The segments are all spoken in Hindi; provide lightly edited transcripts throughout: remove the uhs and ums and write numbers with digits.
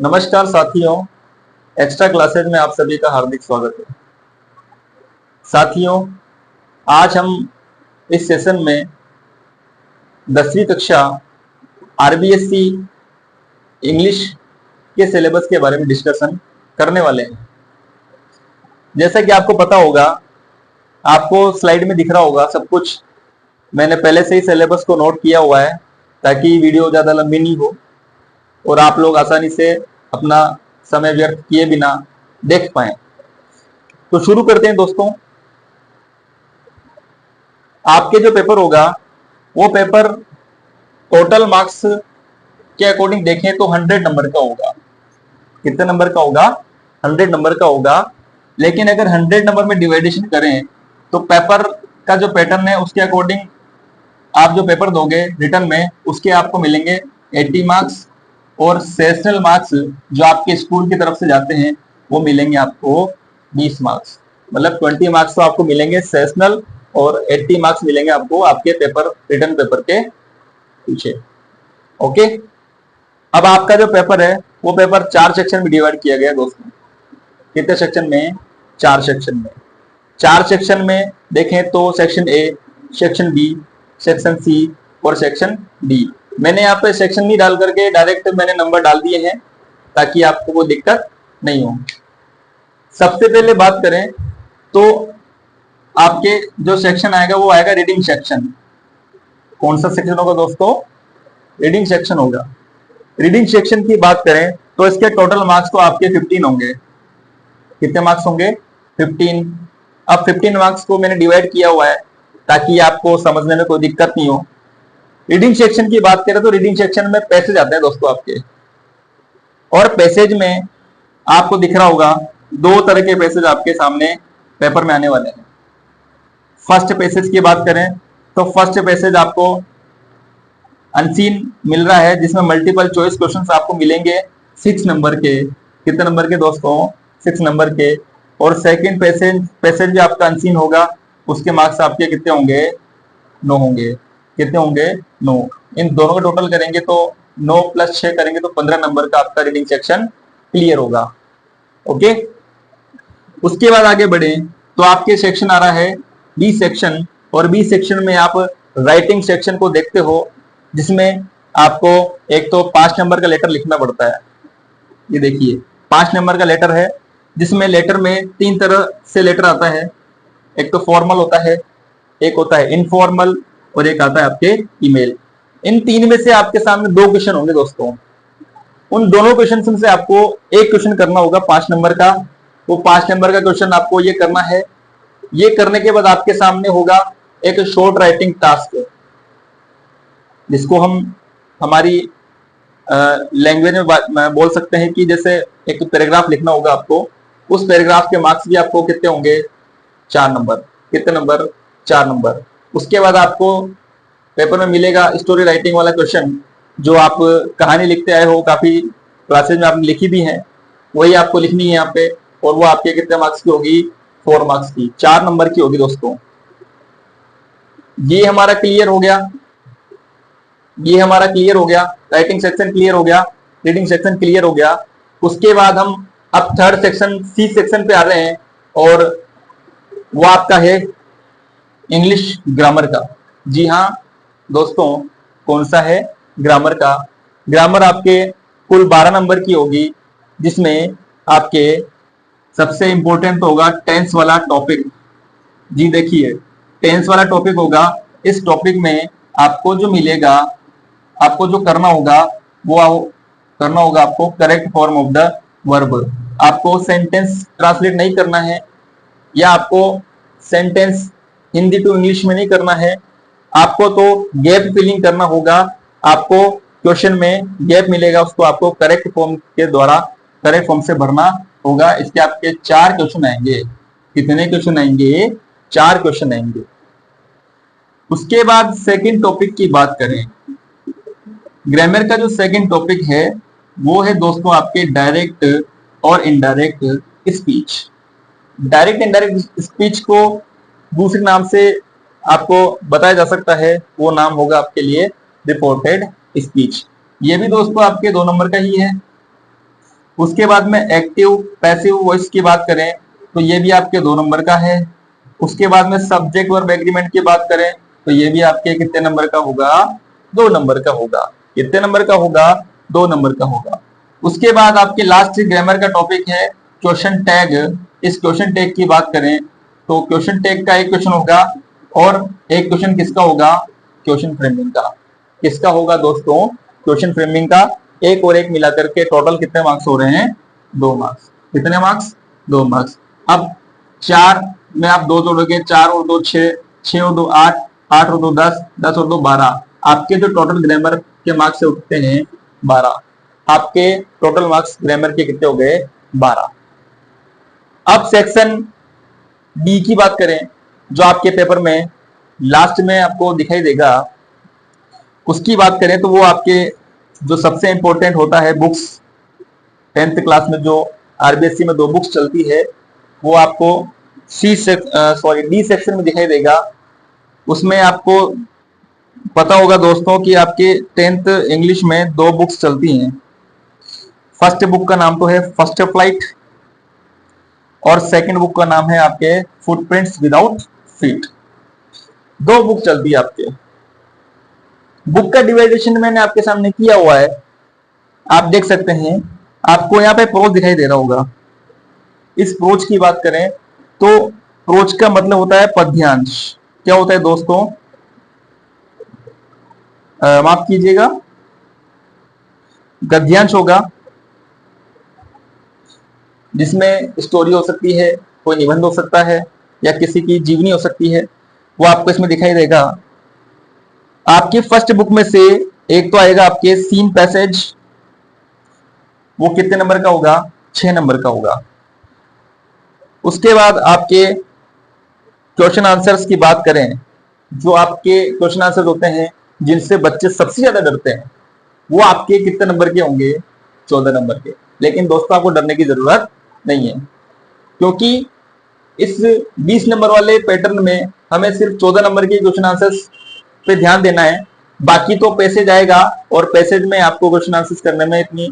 नमस्कार साथियों, एक्स्ट्रा क्लासेज में आप सभी का हार्दिक स्वागत है। साथियों, आज हम इस सेशन में 10वीं कक्षा आरबीएससी इंग्लिश के सिलेबस के बारे में डिस्कशन करने वाले हैं। जैसा कि आपको पता होगा, आपको स्लाइड में दिख रहा होगा सब कुछ। मैंने पहले से ही सिलेबस को नोट किया हुआ है ताकि वीडियो ज़्यादा लंबी नहीं हो और आप लोग आसानी से अपना समय व्यर्थ किए बिना देख पाए। तो शुरू करते हैं दोस्तों। आपके जो पेपर होगा वो पेपर टोटल मार्क्स के अकॉर्डिंग देखें तो 100 नंबर का होगा। कितने नंबर का होगा? 100 नंबर का होगा। लेकिन अगर 100 नंबर में डिवाइडेशन करें तो पेपर का जो पैटर्न है उसके अकॉर्डिंग आप जो पेपर दोगे रिटर्न में उसके आपको मिलेंगे 80 मार्क्स और सेशनल मार्क्स जो आपके स्कूल की तरफ से जाते हैं वो मिलेंगे आपको 20 मार्क्स। मतलब 20 मार्क्स तो आपको मिलेंगे सेशनल और 80 मार्क्स मिलेंगे आपको आपके पेपर रिटर्न पेपर के पीछे। ओके, अब आपका जो पेपर है वो पेपर 4 सेक्शन में डिवाइड किया गया दोस्तों। कितने सेक्शन में? 4 सेक्शन में। 4 सेक्शन में देखें तो section A, section B, section C और सेक्शन डी। मैंने यहाँ पे सेक्शन नहीं डाल करके डायरेक्ट मैंने नंबर डाल दिए हैं ताकि आपको कोई दिक्कत नहीं हो। सबसे पहले बात करें तो आपके जो सेक्शन आएगा वो आएगा रीडिंग सेक्शन। कौन सा सेक्शन होगा दोस्तों? रीडिंग सेक्शन होगा। रीडिंग सेक्शन की बात करें तो इसके टोटल मार्क्स तो आपके 15 होंगे। कितने मार्क्स होंगे? 15। अब 15 मार्क्स को मैंने डिवाइड किया हुआ है ताकि आपको समझने में कोई दिक्कत नहीं हो। रीडिंग सेक्शन की बात करें तो रीडिंग सेक्शन में पैसेज आते हैं दोस्तों आपके, और पैसेज में आपको दिख रहा होगा 2 तरह के पैसेज आपके सामने पेपर में आने वाले हैं। फर्स्ट पैसेज की बात करें तो फर्स्ट पैसेज आपको अनसीन मिल रहा है जिसमें मल्टीपल चॉइस क्वेश्चंस आपको मिलेंगे 6 नंबर के। कितने नंबर के दोस्तों? 6 नंबर के। और सेकंड पैसेज भी आपका अनसीन होगा, उसके मार्क्स आपके कितने होंगे? 9 होंगे। कितने होंगे? 9। इन दोनों का टोटल करेंगे तो 9 + 6 करेंगे तो 15 नंबर का आपका रीडिंग सेक्शन क्लियर होगा। ओके, उसके बाद आगे बढ़े तो आपके सेक्शन आ रहा है बी सेक्शन, और बी सेक्शन में आप राइटिंग सेक्शन को देखते हो जिसमें आपको एक तो 5 नंबर का लेटर लिखना पड़ता है। ये देखिए 5 नंबर का लेटर है जिसमें लेटर में 3 तरह से लेटर आता है। एक तो फॉर्मल होता है, एक होता है इनफॉर्मल और एक आता है आपके ईमेल। इन 3 में से आपके सामने 2 क्वेश्चन होंगे दोस्तों। उन दोनों क्वेश्चन से आपको एक क्वेश्चन करना होगा 5 नंबर का। वो 5 नंबर का क्वेश्चन आपको ये करना है। ये करने के बाद आपके सामने होगा एक शॉर्ट राइटिंग टास्क, जिसको हम हमारी लैंग्वेज में बोल सकते हैं कि जैसे एक पैराग्राफ लिखना होगा आपको। उस पैराग्राफ के मार्क्स भी आपको कितने होंगे? 4 नंबर। कितने नंबर? 4 नंबर। उसके बाद आपको पेपर में मिलेगा स्टोरी राइटिंग वाला क्वेश्चन, जो आप कहानी लिखते आए हो, काफी क्लासेज में आपने लिखी भी है, वही आपको लिखनी है यहाँ पे। और वो आपके कितने मार्क्स की होगी? 4 मार्क्स की, 4 नंबर की होगी दोस्तों। ये हमारा क्लियर हो गया। ये हमारा क्लियर हो गया। राइटिंग सेक्शन क्लियर हो गया, रीडिंग सेक्शन क्लियर हो गया। उसके बाद हम अब थर्ड सेक्शन सी सेक्शन पे आ रहे हैं, और वो आपका है इंग्लिश ग्रामर का। जी हाँ दोस्तों, कौन सा है? ग्रामर का। ग्रामर आपके कुल 12 नंबर की होगी, जिसमें आपके सबसे इंपॉर्टेंट तो होगा टेंस वाला टॉपिक। जी देखिए, टेंस वाला टॉपिक होगा। इस टॉपिक में आपको जो मिलेगा, आपको जो करना होगा वो करना होगा आपको correct form of the verb. आपको सेंटेंस ट्रांसलेट नहीं करना है, या आपको सेंटेंस हिंदी टू इंग्लिश में नहीं करना है। आपको तो गैप फिलिंग करना होगा। आपको क्वेश्चन में गैप मिलेगा, उसको आपको करेक्ट फॉर्म के द्वारा करेक्ट फॉर्म से भरना होगा। इसके आपके 4 क्वेश्चन आएंगे। कितने क्वेश्चन आएंगे? 4 क्वेश्चन आएंगे। उसके बाद सेकंड टॉपिक की बात करें, ग्रामर का जो सेकंड टॉपिक है वो है दोस्तों आपके डायरेक्ट और indirect speech. Direct indirect speech को दूसरे नाम से आपको बताया जा सकता है, वो नाम होगा आपके लिए रिपोर्टेड स्पीच। ये भी दोस्तों आपके 2 नंबर का ही है। उसके बाद में एक्टिव पैसिव वॉइस की बात करें तो ये भी आपके 2 नंबर का है। उसके बाद में सब्जेक्ट वर्ब एग्रीमेंट की बात करें तो ये भी आपके कितने नंबर का होगा, 2 नंबर का होगा। कितने नंबर का होगा, 2 नंबर का होगा। उसके बाद आपके लास्ट ग्रामर का टॉपिक है क्वेश्चन टैग। इस क्वेश्चन टैग की बात करें तो क्वेश्चन टैग का एक क्वेश्चन होगा और एक क्वेश्चन किसका होगा, क्वेश्चन फ्रेमिंग का। किसका होगा दोस्तों, क्वेश्चन फ्रेमिंग का। एक और एक मिलाकर के टोटल कितने मार्क्स हो रहे हैं, 2 मार्क्स। कितने मार्क्स, 2 मार्क्स। अब 4 में आप 2 जोड़ोगे, 4 और 2 6, 6 और 2 8, 8 और 2 10, 10 और 2 12। आपके जो टोटल ग्रामर के मार्क्स से उठते हैं 12। आपके टोटल मार्क्स ग्रामर के कितने हो गए, 12। अब सेक्शन डी की बात करें जो आपके पेपर में लास्ट में आपको दिखाई देगा, उसकी बात करें तो वो आपके जो सबसे इंपॉर्टेंट होता है बुक्स। 10th क्लास में जो आरबीएससी में 2 बुक्स चलती है वो आपको डी सेक्शन में दिखाई देगा। उसमें आपको पता होगा दोस्तों कि आपके 10th इंग्लिश में 2 बुक्स चलती हैं। फर्स्ट बुक का नाम तो है फर्स्ट फ्लाइट और सेकंड बुक का नाम है आपके फुटप्रिंट्स विदाउट फीट। 2 बुक चलती है आपके। बुक का डिवाइडेशन मैंने आपके सामने किया हुआ है, आप देख सकते हैं। आपको यहाँ पे प्रोज दिखाई दे रहा होगा। इस प्रोज की बात करें तो प्रोज का मतलब होता है पद्यांश। क्या होता है दोस्तों, माफ कीजिएगा, गद्यांश होगा जिसमें स्टोरी हो सकती है, कोई निबंध हो सकता है या किसी की जीवनी हो सकती है, वो आपको इसमें दिखाई देगा। आपकी फर्स्ट बुक में से एक तो आएगा आपके सीन पैसेज, वो कितने नंबर का होगा, 6 नंबर का होगा। उसके बाद आपके क्वेश्चन आंसर्स की बात करें, जो आपके क्वेश्चन आंसर होते हैं जिनसे बच्चे सबसे ज्यादा डरते हैं, वो आपके कितने नंबर के होंगे, 14 नंबर के। लेकिन दोस्तों आपको डरने की जरूरत नहीं है, क्योंकि इस 20 नंबर वाले पैटर्न में हमें सिर्फ 14 नंबर के क्वेश्चन आंसर्स पे ध्यान देना है। बाकी तो पैसेज आएगा और पैसेज में आपको क्वेश्चन आंसर्स करने में इतनी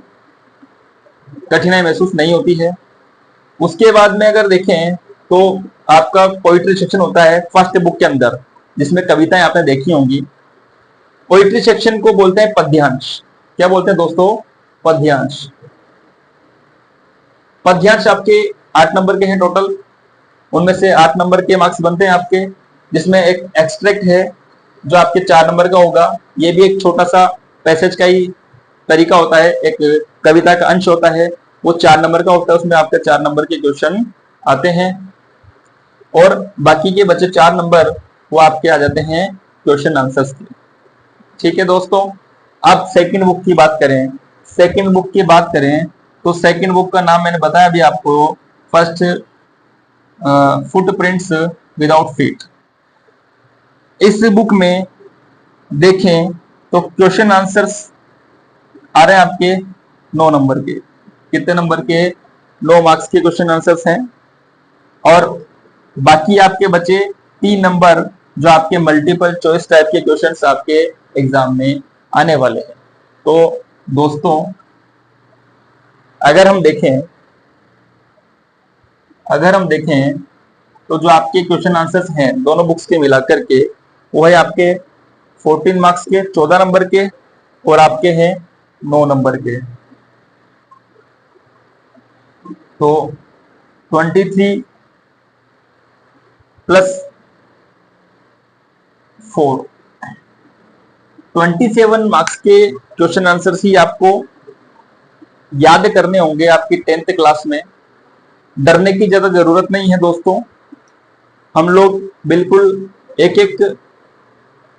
कठिनाई महसूस नहीं होती है। उसके बाद में अगर देखें तो आपका पोइट्री सेक्शन होता है फर्स्ट बुक के अंदर, जिसमें कविताएं आपने देखी होंगी। पोइट्री सेक्शन को बोलते हैं पद्यांश। क्या बोलते हैं दोस्तों, पद्यांश। पद्यांश आपके 8 नंबर के हैं टोटल। उनमें से 8 नंबर के मार्क्स बनते हैं आपके, जिसमें एक एक्सट्रैक्ट है जो आपके 4 नंबर का होगा। ये भी एक छोटा सा पैसेज का ही तरीका होता है, एक कविता का अंश होता है, वो 4 नंबर का होता है। उसमें आपके 4 नंबर के क्वेश्चन आते हैं और बाकी के बचे 4 नंबर वो आपके आ जाते हैं क्वेश्चन आंसर्स के। ठीक है दोस्तों। अब सेकंड बुक की बात करें, सेकंड बुक की बात करें तो सेकंड बुक का नाम मैंने बताया अभी आपको, फर्स्ट फुटप्रिंट्स विदाउट फीट। इस बुक में देखें तो क्वेश्चन आंसर्स आ रहे हैं आपके 9 नंबर के। कितने नंबर के, 9 मार्क्स के क्वेश्चन आंसर्स हैं। और बाकी आपके बचे 3 नंबर जो आपके मल्टीपल चॉइस टाइप के क्वेश्चंस आपके एग्जाम में आने वाले हैं। तो दोस्तों अगर हम देखें तो जो आपके क्वेश्चन आंसर्स हैं दोनों बुक्स के मिलाकर के, वो है आपके 14 मार्क्स के 14 नंबर के और आपके हैं 9 नंबर के। तो 23 प्लस 4 27 मार्क्स के क्वेश्चन आंसर्स ही आपको याद करने होंगे आपकी 10th क्लास में। डरने की ज्यादा जरूरत नहीं है दोस्तों। हम लोग बिल्कुल एक एक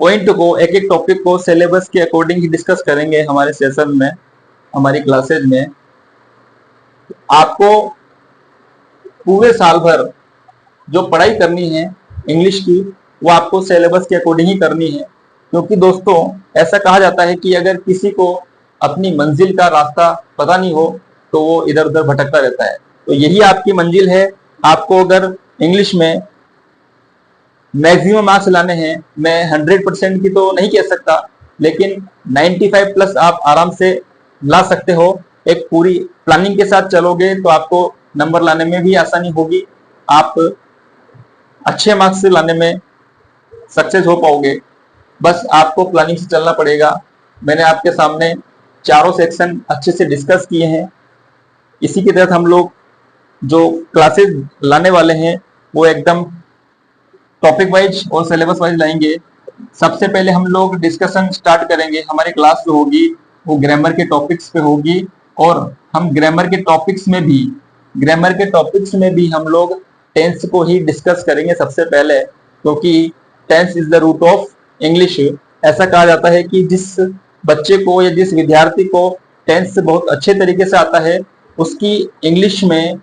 पॉइंट को, एक एक टॉपिक को सिलेबस के अकॉर्डिंग ही डिस्कस करेंगे हमारे सेशन में, हमारी क्लासेज में। आपको पूरे साल भर जो पढ़ाई करनी है इंग्लिश की, वो आपको सिलेबस के अकॉर्डिंग ही करनी है। क्योंकि दोस्तों ऐसा कहा जाता है कि अगर किसी को अपनी मंजिल का रास्ता पता नहीं हो तो वो इधर उधर भटकता रहता है। तो यही आपकी मंजिल है। आपको अगर इंग्लिश में मैक्सिमम मार्क्स लाने हैं, मैं 100% की तो नहीं कह सकता, लेकिन 95 प्लस आप आराम से ला सकते हो। एक पूरी प्लानिंग के साथ चलोगे तो आपको नंबर लाने में भी आसानी होगी, आप अच्छे मार्क्स लाने में सक्सेस हो पाओगे। बस आपको प्लानिंग से चलना पड़ेगा। मैंने आपके सामने चारों सेक्शन अच्छे से डिस्कस किए हैं। इसी के तहत हम लोग जो क्लासेस लाने वाले हैं वो एकदम टॉपिक वाइज और सिलेबस वाइज लाएंगे। सबसे पहले हम लोग डिस्कशन स्टार्ट करेंगे। हमारी क्लास जो होगी वो ग्रामर के टॉपिक्स पे होगी, और हम ग्रामर के टॉपिक्स में भी हम लोग टेंस को ही डिस्कस करेंगे सबसे पहले, क्योंकि tense is the root of English. ऐसा कहा जाता है कि जिस बच्चे को या जिस विद्यार्थी को टेंस बहुत अच्छे तरीके से आता है, उसकी इंग्लिश में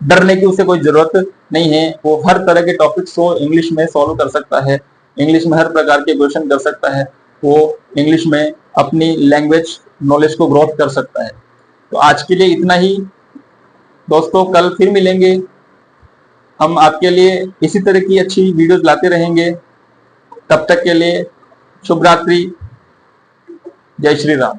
डरने की उसे कोई जरूरत नहीं है। वो हर तरह के टॉपिक्स को इंग्लिश में सॉल्व कर सकता है, इंग्लिश में हर प्रकार के क्वेश्चन कर सकता है, वो इंग्लिश में अपनी लैंग्वेज नॉलेज को ग्रोथ कर सकता है। तो आज के लिए इतना ही दोस्तों, कल फिर मिलेंगे। हम आपके लिए इसी तरह की अच्छी वीडियोस लाते रहेंगे। तब तक के लिए शुभ रात्रि, जय श्री राम।